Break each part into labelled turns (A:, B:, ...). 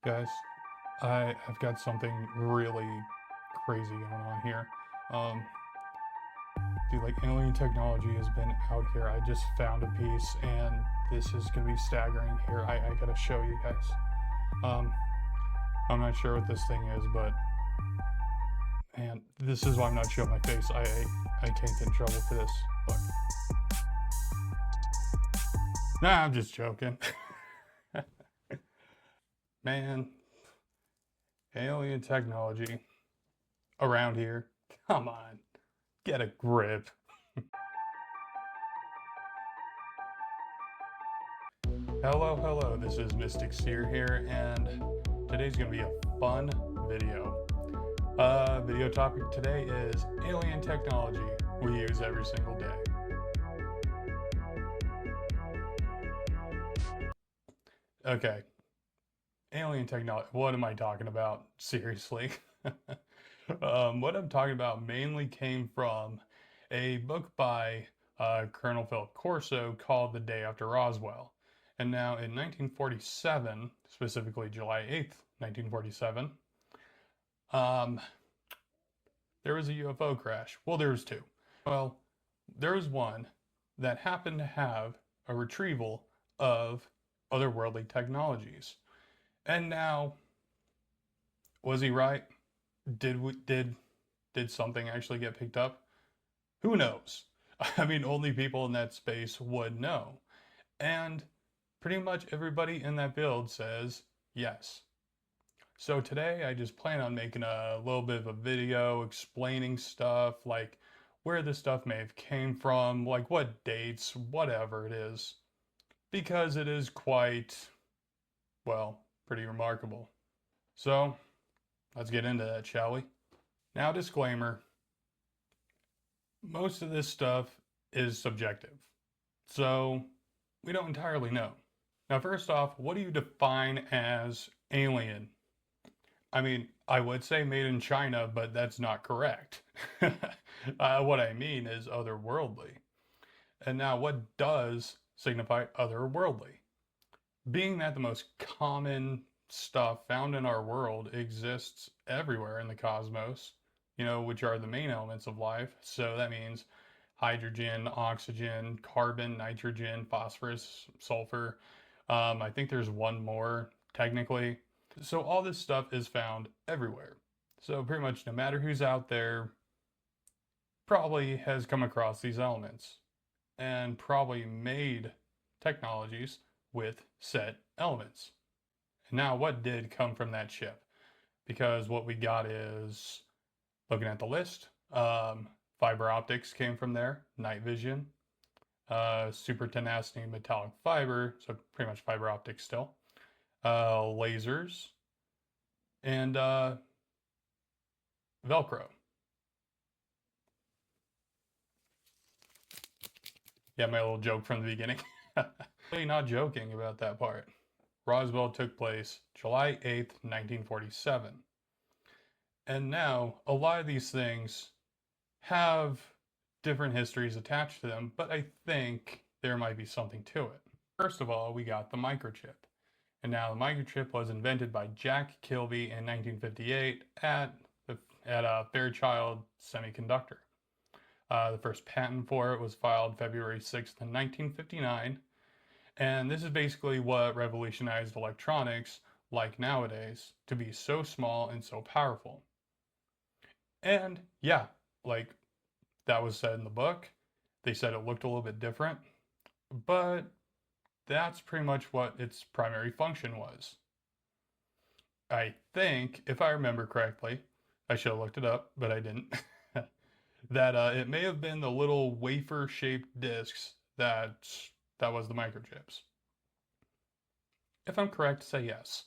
A: Guys, I've got something really crazy going on here. Um, Dude, like alien technology has been out here. I just found a piece, and this is gonna be staggering. Here, I gotta show you guys. Um, I'm not sure what this thing is, but man, this is why I'm not showing my face. I can't get in trouble for this. Look, nah, I'm just joking. Man, alien technology around here. Come on, get a grip. Hello, this is Mystic Seer here, and today's gonna be a fun video. Video topic today is alien technology we use every single day. Okay, alien technology, what am I talking about? Seriously. What I'm talking about mainly came from a book by Colonel Philip Corso called The Day After Roswell. And now in 1947, specifically July 8th, 1947, um, there was a UFO crash. Well, there was two. Well, there was one that happened to have a retrieval of otherworldly technologies. And now, was he right? Did we, did something actually get picked up? Who knows? I mean, only people in that space would know. And pretty much everybody in that build says yes. So today I just plan on making a little bit of a video explaining stuff like where this stuff may have came from, like what dates, whatever it is, because it is quite, well, pretty remarkable. So let's get into that, shall we? Now, disclaimer, most of this stuff is subjective, so we don't entirely know. Now, first off, what do you define as alien? I mean, I would say made in China, but that's not correct. What I mean is otherworldly. And now, what does signify otherworldly? Being that the most common stuff found in our world exists everywhere in the cosmos, which are the main elements of life. So that means hydrogen, oxygen, carbon, nitrogen, phosphorus, sulfur. I think there's one more technically. So all this stuff is found everywhere. So pretty much no matter who's out there, probably has come across these elements and probably made technologies with said elements. And now what did come from that ship? Because what we got is, looking at the list, fiber optics came from there, night vision, super tenacity metallic fiber, so pretty much fiber optics still, lasers, and Velcro. Yeah, my little joke from the beginning. Really not joking about that part. Roswell took place July 8th, 1947. And now, a lot of these things have different histories attached to them, but I think there might be something to it. First of all, we got the microchip. And now the microchip was invented by Jack Kilby in 1958 at Fairchild Semiconductor. The first patent for it was filed February 6th, 1959. And this is basically what revolutionized electronics, like nowadays, to be so small and so powerful. And yeah, like that was said in the book. They said it looked a little bit different, but that's pretty much what its primary function was. I think, if I remember correctly, I should have looked it up, but I didn't, that it may have been the little wafer-shaped discs that was the microchips. If I'm correct, say yes.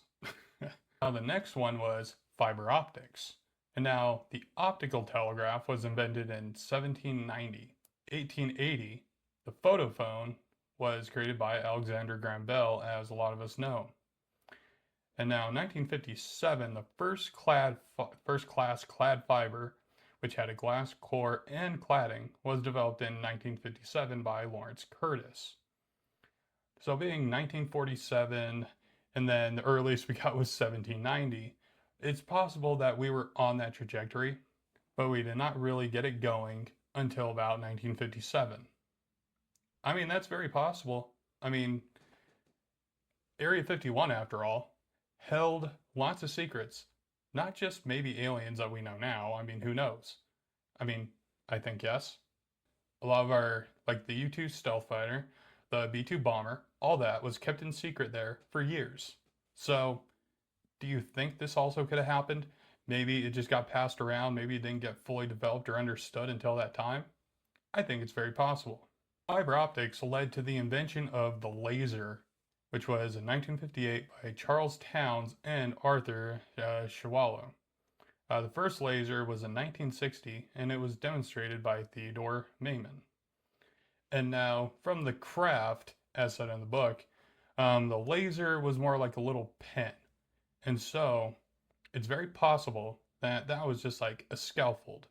A: Now the next one was fiber optics. And now the optical telegraph was invented in 1790. 1880, the photophone was created by Alexander Graham Bell, as a lot of us know. And now 1957, the first class clad fiber, which had a glass core and cladding, was developed in 1957 by Lawrence Curtis. So being 1947 and then the earliest we got was 1790. It's possible that we were on that trajectory, but we did not really get it going until about 1957. I mean, that's very possible. I mean, Area 51, after all, held lots of secrets. Not just maybe aliens that we know now. I mean, who knows? I mean, I think yes. A lot of our, like the U-2 stealth fighter, the B-2 bomber, all that was kept in secret there for years. So, do you think this also could have happened? Maybe it just got passed around, maybe it didn't get fully developed or understood until that time? I think it's very possible. Fiber optics led to the invention of the laser, which was in 1958 by Charles Towns and Arthur Schawlow. The first laser was in 1960, and it was demonstrated by Theodore Maiman. And now, from the craft, as said in the book, the laser was more like a little pen. And so, it's very possible that that was just like a scaffold.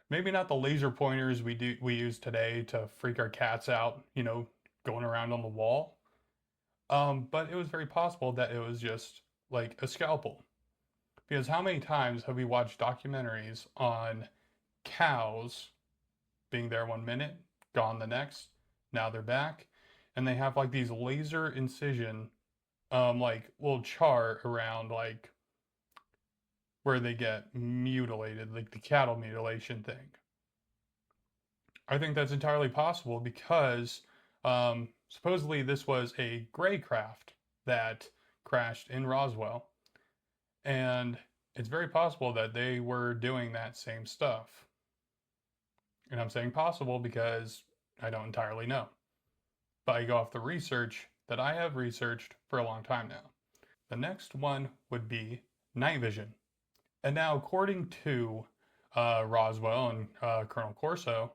A: Maybe not the laser pointers we use today to freak our cats out, you know, going around on the wall. But it was very possible that it was just like a scalpel. Because how many times have we watched documentaries on cows being there 1 minute, gone the next, now they're back, and they have like these laser incision, like little chart around like where they get mutilated, like the cattle mutilation thing. I think that's entirely possible because supposedly this was a gray craft that crashed in Roswell, and it's very possible that they were doing that same stuff. And I'm saying possible because I don't entirely know. But I go off the research that I have researched for a long time now. The next one would be night vision. And now, according to Roswell and Colonel Corso,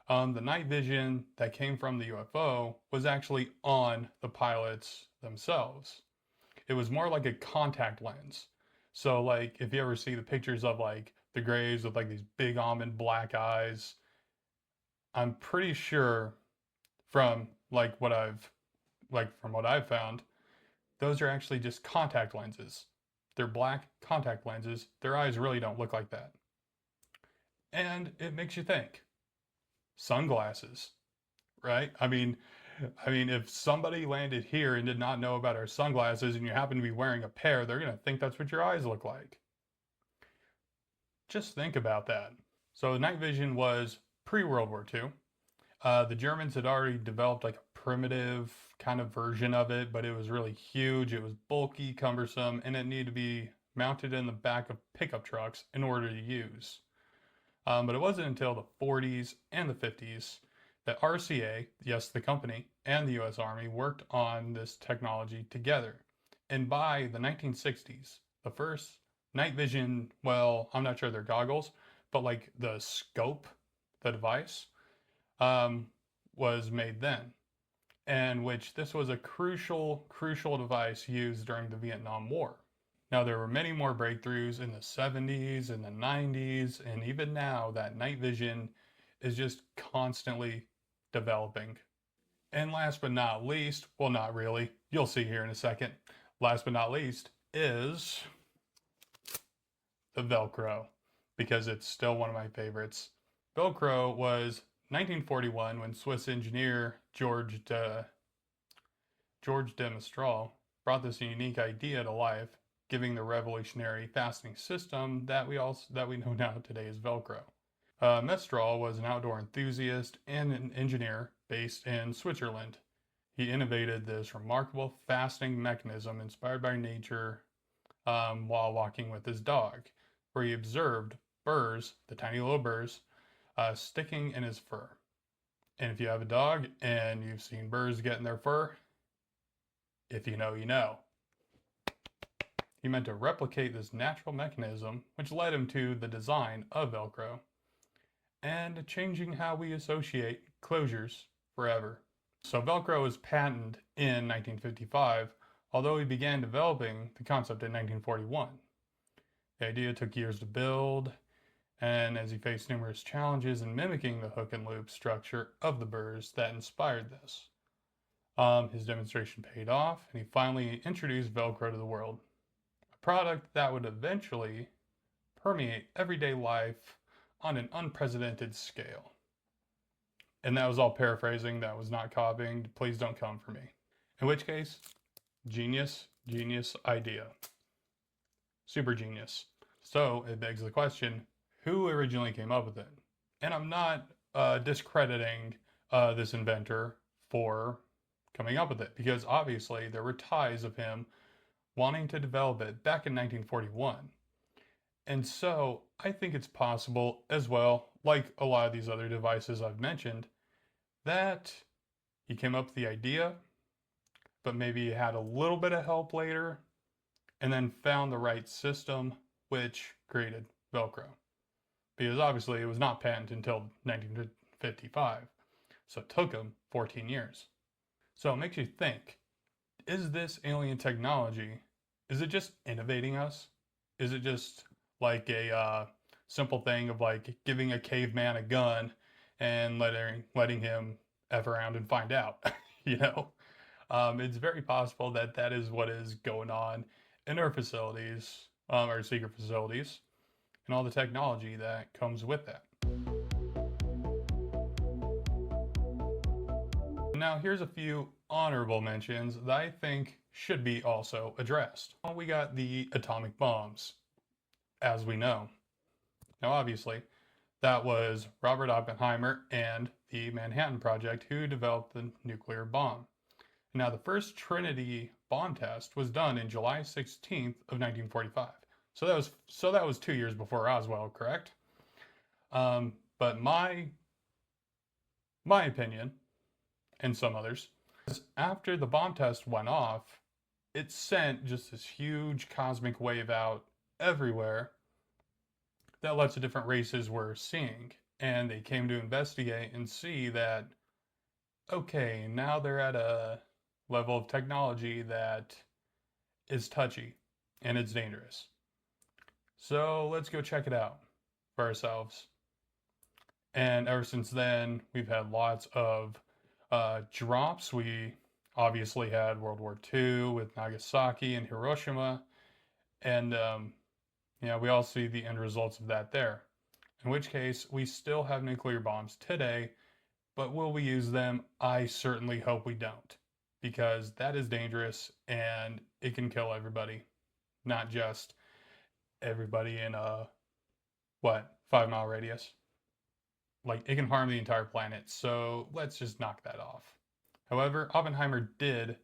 A: the night vision that came from the UFO was actually on the pilots themselves. It was more like a contact lens. So, like, if you ever see the pictures of like the grays with like these big almond black eyes, I'm pretty sure from from what I've found, those are actually just contact lenses. They're black contact lenses. Their eyes really don't look like that. And it makes you think. Sunglasses, right? I mean, if somebody landed here and did not know about our sunglasses and you happen to be wearing a pair, they're going to think that's what your eyes look like. Just think about that. So night vision was pre-World War II. The Germans had already developed like a primitive kind of version of it, but it was really huge. It was bulky, cumbersome, and it needed to be mounted in the back of pickup trucks in order to use. But it wasn't until the 40s and the 50s that RCA, yes, the company, and the US Army worked on this technology together. And by the 1960s, the first night vision, well, I'm not sure they're goggles, but like the scope, the device, was made then. And which this was a crucial device used during the Vietnam War. Now, there were many more breakthroughs in the 70s and the 90s, and even now, that night vision is just constantly developing. And last but not least, well, not really, you'll see here in a second, last but not least is the Velcro, because it's still one of my favorites. Velcro was 1941 when Swiss engineer George de Mestral brought this unique idea to life, giving the revolutionary fastening system that we know now today as Velcro. Mestral was an outdoor enthusiast and an engineer based in Switzerland. He innovated this remarkable fastening mechanism inspired by nature while walking with his dog, where he observed burrs, the tiny little burrs, sticking in his fur. And if you have a dog and you've seen burrs get in their fur, if you know, you know. He meant to replicate this natural mechanism, which led him to the design of Velcro and changing how we associate closures forever. So Velcro was patented in 1955, although he began developing the concept in 1941. The idea took years to build, and as he faced numerous challenges in mimicking the hook and loop structure of the burrs that inspired this. His demonstration paid off, and he finally introduced Velcro to the world, a product that would eventually permeate everyday life on an unprecedented scale. And that was all paraphrasing, that was not copying. Please don't come for me. In which case, genius idea. Super genius. So it begs the question, who originally came up with it? And I'm not discrediting this inventor for coming up with it, because obviously there were ties of him wanting to develop it back in 1941. And so I think it's possible as well, like a lot of these other devices I've mentioned, that he came up with the idea, but maybe he had a little bit of help later, and then found the right system, which created Velcro. Because obviously it was not patented until 1955, so it took him 14 years. So it makes you think, is this alien technology, is it just innovating us? Is it just like a simple thing of like giving a caveman a gun and letting him F around and find out, you know? It's very possible that that is what is going on in our facilities, our secret facilities, and all the technology that comes with that. Now, here's a few honorable mentions that I think should be also addressed. We got the atomic bombs, as we know. Now, obviously, that was Robert Oppenheimer and the Manhattan Project who developed the nuclear bomb. Now, the first Trinity bomb test was done in July 16th of 1945. So that was 2 years before Roswell, correct? But my opinion, and some others, is after the bomb test went off, it sent just this huge cosmic wave out everywhere that lots of different races were seeing. And they came to investigate and see that, okay, now they're at a level of technology that is touchy and it's dangerous. So let's go check it out for ourselves. And ever since then, we've had lots of drops. We obviously had World War II with Nagasaki and Hiroshima. And yeah, we all see the end results of that there. In which case, we still have nuclear bombs today, but will we use them? I certainly hope we don't, because that is dangerous and it can kill everybody, not just everybody in a, 5-mile radius. Like, it can harm the entire planet, so let's just knock that off. However, Oppenheimer did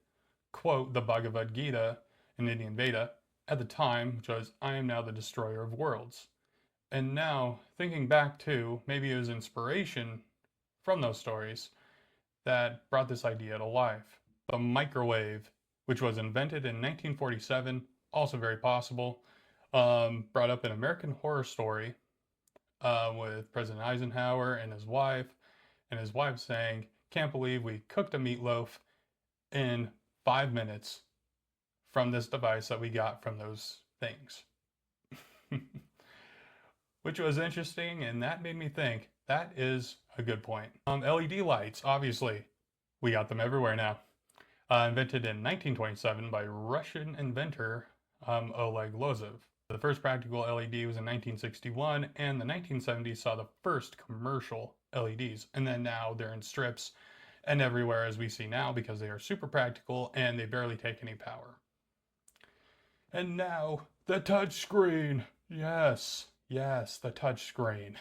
A: quote the Bhagavad Gita in Indian Veda at the time, which was, "I am now the destroyer of worlds." And now, thinking back to, maybe it was inspiration from those stories that brought this idea to life. The microwave, which was invented in 1947, also very possible, brought up an American Horror Story with President Eisenhower and his wife saying, "Can't believe we cooked a meatloaf in 5 minutes from this device that we got from those things." Which was interesting, and that made me think, that is a good point. LED lights, obviously, we got them everywhere now. Invented in 1927 by Russian inventor Oleg Lozov. The first practical LED was in 1961, and the 1970s saw the first commercial LEDs. And then now they're in strips and everywhere as we see now, because they are super practical and they barely take any power. And now the touch screen. Yes, the touch screen.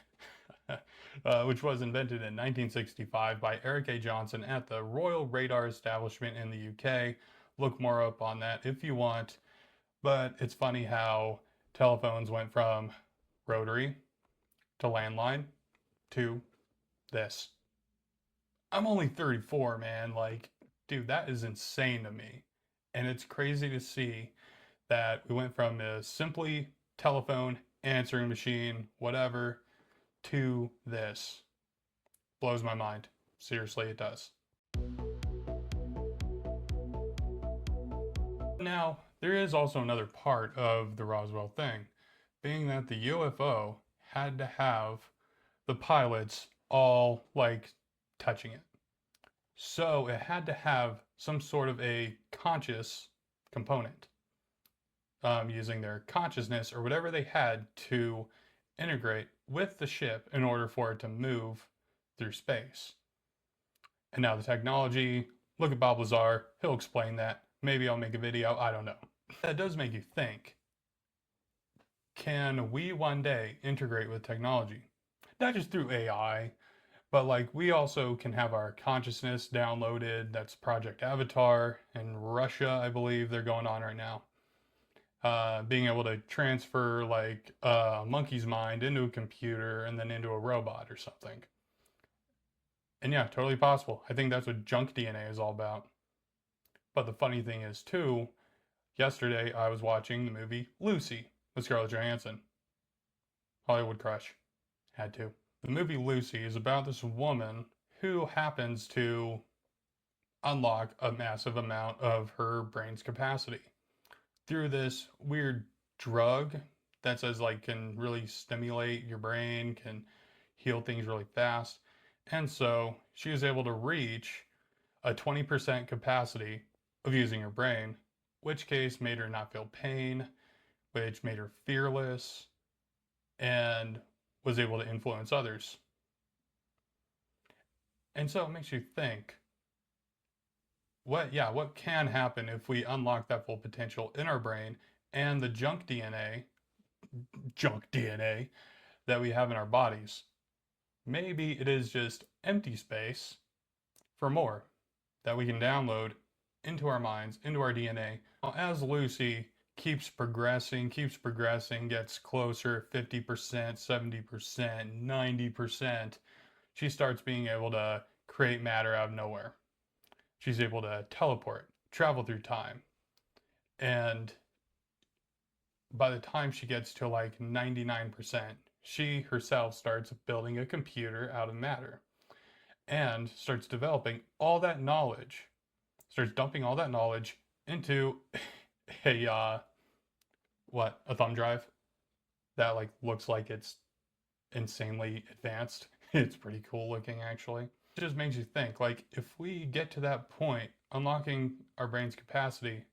A: Which was invented in 1965 by Eric A. Johnson at the Royal Radar Establishment in the UK. Look more up on that if you want. But it's funny how telephones went from rotary to landline to this. I'm only 34, man. Like, dude, that is insane to me. And it's crazy to see that we went from a simply telephone, answering machine, whatever, to this. Blows my mind. Seriously, it does. Now, there is also another part of the Roswell thing, being that the UFO had to have the pilots all, like, touching it. So it had to have some sort of a conscious component, using their consciousness or whatever they had to integrate with the ship in order for it to move through space. And now the technology, look at Bob Lazar, he'll explain that. Maybe I'll make a video, I don't know. That does make you think. Can we one day integrate with technology? Not just through AI, but like we also can have our consciousness downloaded. That's Project Avatar in Russia, I believe they're going on right now. Being able to transfer like a monkey's mind into a computer and then into a robot or something. And yeah, totally possible. I think that's what junk DNA is all about. But the funny thing is too, yesterday I was watching the movie Lucy with Scarlett Johansson. Hollywood crush. Had to. The movie Lucy is about this woman who happens to unlock a massive amount of her brain's capacity through this weird drug that says like can really stimulate your brain, can heal things really fast. And so she was able to reach a 20% capacity of using her brain, which case made her not feel pain, which made her fearless, and was able to influence others. And so it makes you think, what can happen if we unlock that full potential in our brain and the junk DNA that we have in our bodies? Maybe it is just empty space for more that we can download into our minds, into our DNA. As Lucy keeps progressing, gets closer, 50%, 70%, 90%, she starts being able to create matter out of nowhere. She's able to teleport, travel through time. And by the time she gets to like 99%, she herself starts building a computer out of matter and starts developing all that knowledge, starts dumping all that knowledge into a thumb drive that like looks like it's insanely advanced. It's pretty cool looking actually. It just makes you think, like, if we get to that point, unlocking our brain's capacity,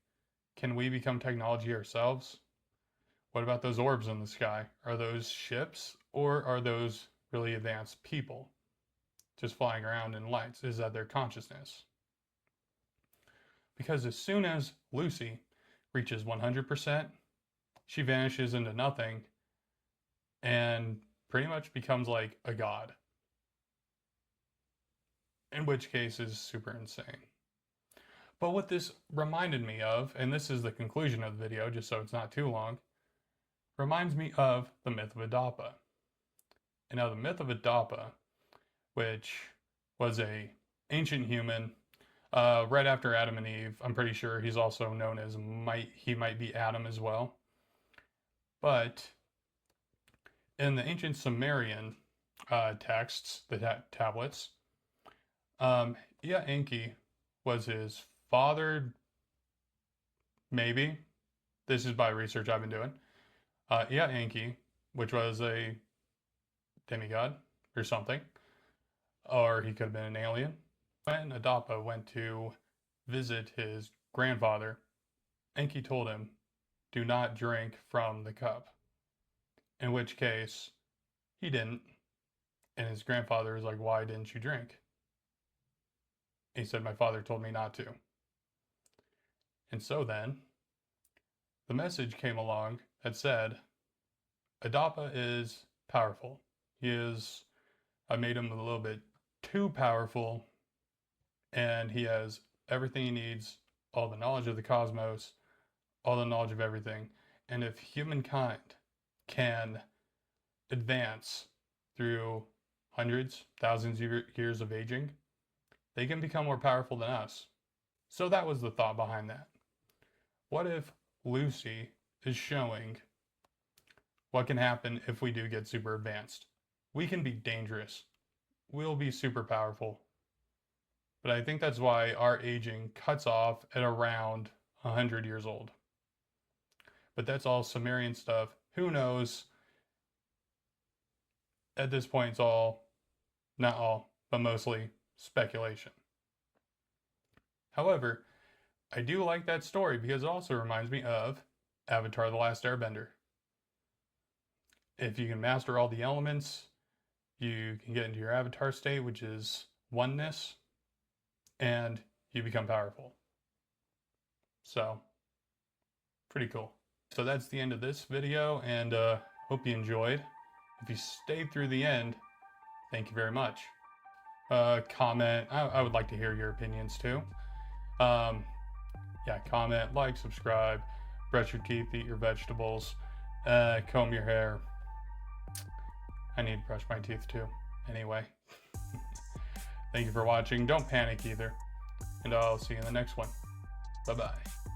A: can we become technology ourselves? What about those orbs in the sky? Are those ships or are those really advanced people just flying around in lights? Is that their consciousness? Because as soon as Lucy reaches 100%, she vanishes into nothing and pretty much becomes like a god. In which case is super insane. But what this reminded me of, and this is the conclusion of the video, just so it's not too long, reminds me of the myth of Adapa. And now the myth of Adapa, which was a ancient human, right after Adam and Eve. I'm pretty sure he's also known as he might be Adam as well. But in the ancient Sumerian texts, the tablets, Ea Enki was his father, maybe. This is by research I've been doing. Ea Enki, which was a demigod or something, or he could have been an alien. When Adapa went to visit his grandfather, Enki told him, "Do not drink from the cup." In which case, he didn't. And his grandfather was like, "Why didn't you drink?" He said, "My father told me not to." And so then, the message came along that said, Adapa is powerful. I made him a little bit too powerful, and he has everything he needs, all the knowledge of the cosmos, all the knowledge of everything. And if humankind can advance through hundreds, thousands of years of aging, they can become more powerful than us. So that was the thought behind that. What if Lucy is showing what can happen if we do get super advanced? We can be dangerous. We'll be super powerful. But I think that's why our aging cuts off at around 100 years old. But that's all Sumerian stuff. Who knows? At this point, it's all, not all, but mostly speculation. However, I do like that story because it also reminds me of Avatar: The Last Airbender. If you can master all the elements, you can get into your avatar state, which is oneness, and you become powerful. So, pretty cool. So that's the end of this video, and hope you enjoyed. If you stayed through the end, thank you very much. Comment. I would like to hear your opinions too. Yeah, comment, like, subscribe, brush your teeth, eat your vegetables, comb your hair. I need to brush my teeth too. Anyway, thank you for watching. Don't panic either. And I'll see you in the next one. Bye-bye.